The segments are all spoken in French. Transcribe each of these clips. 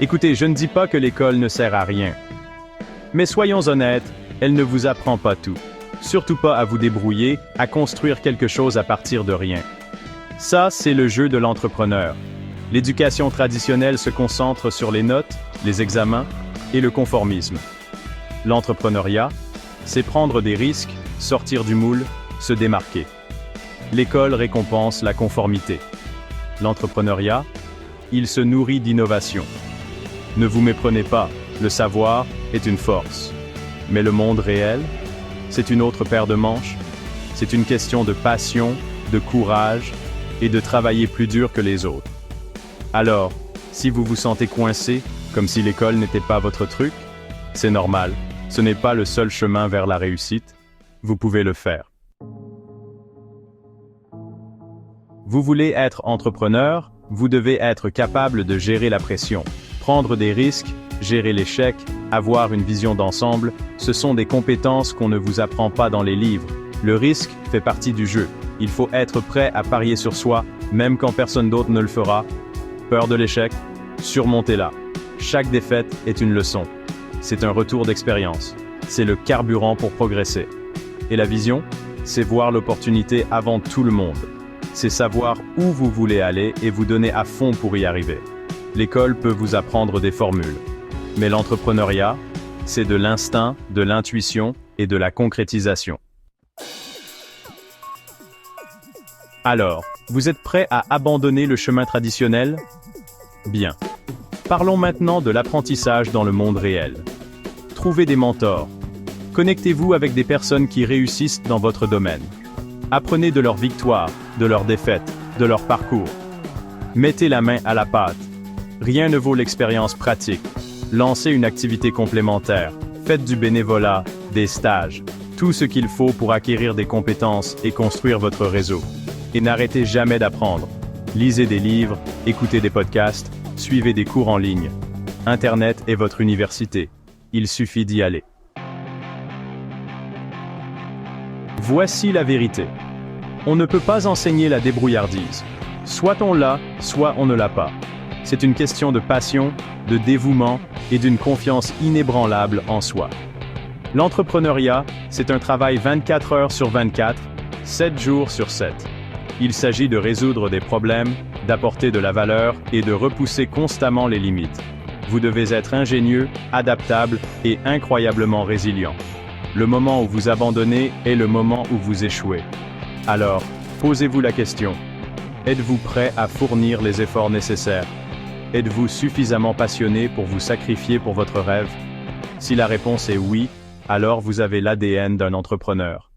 Écoutez, je ne dis pas que l'école ne sert à rien. Mais soyons honnêtes, elle ne vous apprend pas tout. Surtout pas à vous débrouiller, à construire quelque chose à partir de rien. Ça, c'est le jeu de l'entrepreneur. L'éducation traditionnelle se concentre sur les notes, les examens et le conformisme. L'entrepreneuriat, c'est prendre des risques, sortir du moule, se démarquer. L'école récompense la conformité. L'entrepreneuriat, il se nourrit d'innovation. Ne vous méprenez pas, le savoir est une force. Mais le monde réel, c'est une autre paire de manches. C'est une question de passion, de courage et de travailler plus dur que les autres. Alors, si vous vous sentez coincé, comme si l'école n'était pas votre truc, c'est normal, ce n'est pas le seul chemin vers la réussite, vous pouvez le faire. Vous voulez être entrepreneur, vous devez être capable de gérer la pression, prendre des risques, gérer l'échec, avoir une vision d'ensemble, ce sont des compétences qu'on ne vous apprend pas dans les livres. Le risque fait partie du jeu. Il faut être prêt à parier sur soi, même quand personne d'autre ne le fera. Peur de l'échec? Surmontez-la. Chaque défaite est une leçon. C'est un retour d'expérience. C'est le carburant pour progresser. Et la vision? C'est voir l'opportunité avant tout le monde. C'est savoir où vous voulez aller et vous donner à fond pour y arriver. L'école peut vous apprendre des formules. Mais l'entrepreneuriat, c'est de l'instinct, de l'intuition et de la concrétisation. Alors, vous êtes prêt à abandonner le chemin traditionnel? Bien. Parlons maintenant de l'apprentissage dans le monde réel. Trouvez des mentors. Connectez-vous avec des personnes qui réussissent dans votre domaine. Apprenez de leurs victoires, de leurs défaites, de leur parcours. Mettez la main à la pâte. Rien ne vaut l'expérience pratique. Lancez une activité complémentaire. Faites du bénévolat, des stages. Tout ce qu'il faut pour acquérir des compétences et construire votre réseau. Et n'arrêtez jamais d'apprendre. Lisez des livres, écoutez des podcasts, suivez des cours en ligne. Internet est votre université. Il suffit d'y aller. Voici la vérité. On ne peut pas enseigner la débrouillardise. Soit on l'a, soit on ne l'a pas. C'est une question de passion, de dévouement et d'une confiance inébranlable en soi. L'entrepreneuriat, c'est un travail 24 heures sur 24, 7 jours sur 7. Il s'agit de résoudre des problèmes, d'apporter de la valeur et de repousser constamment les limites. Vous devez être ingénieux, adaptable et incroyablement résilient. Le moment où vous abandonnez est le moment où vous échouez. Alors, posez-vous la question. Êtes-vous prêt à fournir les efforts nécessaires? Êtes-vous suffisamment passionné pour vous sacrifier pour votre rêve? Si la réponse est oui, alors vous avez l'ADN d'un entrepreneur.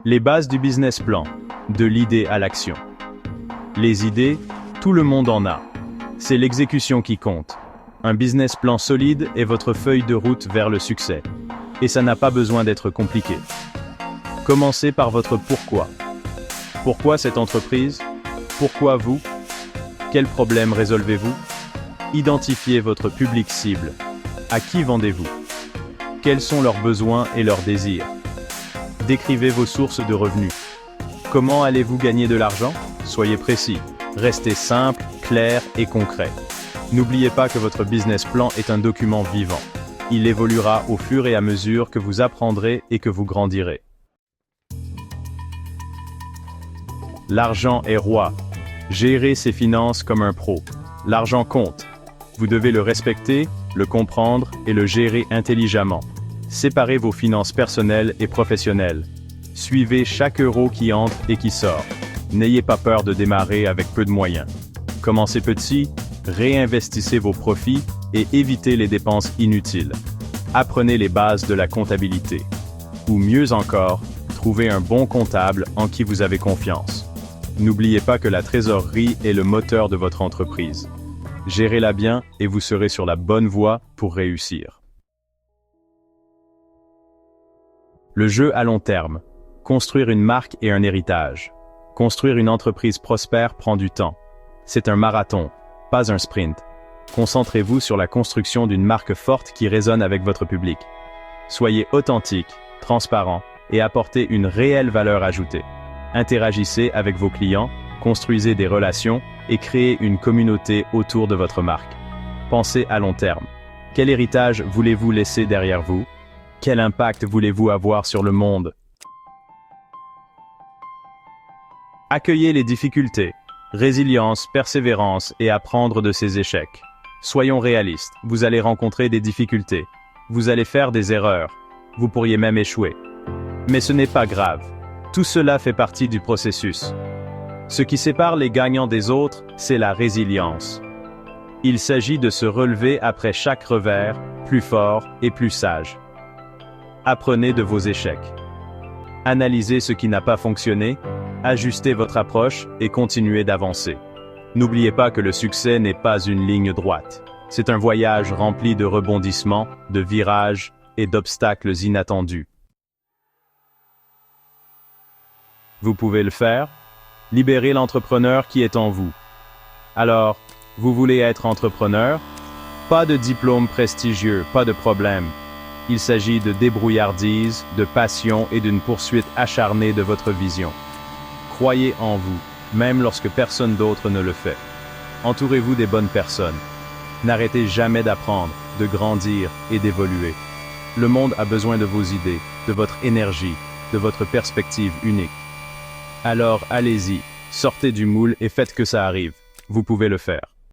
Les bases du business plan, de l'idée à l'action. Les idées, tout le monde en a. C'est l'exécution qui compte. Un business plan solide est votre feuille de route vers le succès. Et ça n'a pas besoin d'être compliqué. Commencez par votre pourquoi. Pourquoi cette entreprise? Pourquoi vous? Quel problème résolvez-vous? Identifiez votre public cible. À qui vendez-vous? Quels sont leurs besoins et leurs désirs? Décrivez vos sources de revenus. Comment allez-vous gagner de l'argent? Soyez précis. Restez simple, clair et concret. N'oubliez pas que votre business plan est un document vivant. Il évoluera au fur et à mesure que vous apprendrez et que vous grandirez. L'argent est roi. Gérez ses finances comme un pro. L'argent compte. Vous devez le respecter, le comprendre et le gérer intelligemment. Séparez vos finances personnelles et professionnelles. Suivez chaque euro qui entre et qui sort. N'ayez pas peur de démarrer avec peu de moyens. Commencez petit, réinvestissez vos profits et évitez les dépenses inutiles. Apprenez les bases de la comptabilité. Ou mieux encore, trouvez un bon comptable en qui vous avez confiance. N'oubliez pas que la trésorerie est le moteur de votre entreprise. Gérez-la bien et vous serez sur la bonne voie pour réussir. Le jeu à long terme. Construire une marque et un héritage. Construire une entreprise prospère prend du temps. C'est un marathon, pas un sprint. Concentrez-vous sur la construction d'une marque forte qui résonne avec votre public. Soyez authentique, transparent et apportez une réelle valeur ajoutée. Interagissez avec vos clients, construisez des relations et créer une communauté autour de votre marque. Pensez à long terme. Quel héritage voulez-vous laisser derrière vous? Quel impact voulez-vous avoir sur le monde? Accueillez les difficultés, résilience, persévérance et apprendre de ces échecs. Soyons réalistes, vous allez rencontrer des difficultés. Vous allez faire des erreurs. Vous pourriez même échouer. Mais ce n'est pas grave. Tout cela fait partie du processus. Ce qui sépare les gagnants des autres, c'est la résilience. Il s'agit de se relever après chaque revers, plus fort et plus sage. Apprenez de vos échecs. Analysez ce qui n'a pas fonctionné, ajustez votre approche et continuez d'avancer. N'oubliez pas que le succès n'est pas une ligne droite. C'est un voyage rempli de rebondissements, de virages et d'obstacles inattendus. Vous pouvez le faire. Libérez l'entrepreneur qui est en vous. Alors, vous voulez être entrepreneur? Pas de diplôme prestigieux, pas de problème. Il s'agit de débrouillardise, de passion et d'une poursuite acharnée de votre vision. Croyez en vous, même lorsque personne d'autre ne le fait. Entourez-vous des bonnes personnes. N'arrêtez jamais d'apprendre, de grandir et d'évoluer. Le monde a besoin de vos idées, de votre énergie, de votre perspective unique. Alors allez-y, sortez du moule et faites que ça arrive. Vous pouvez le faire.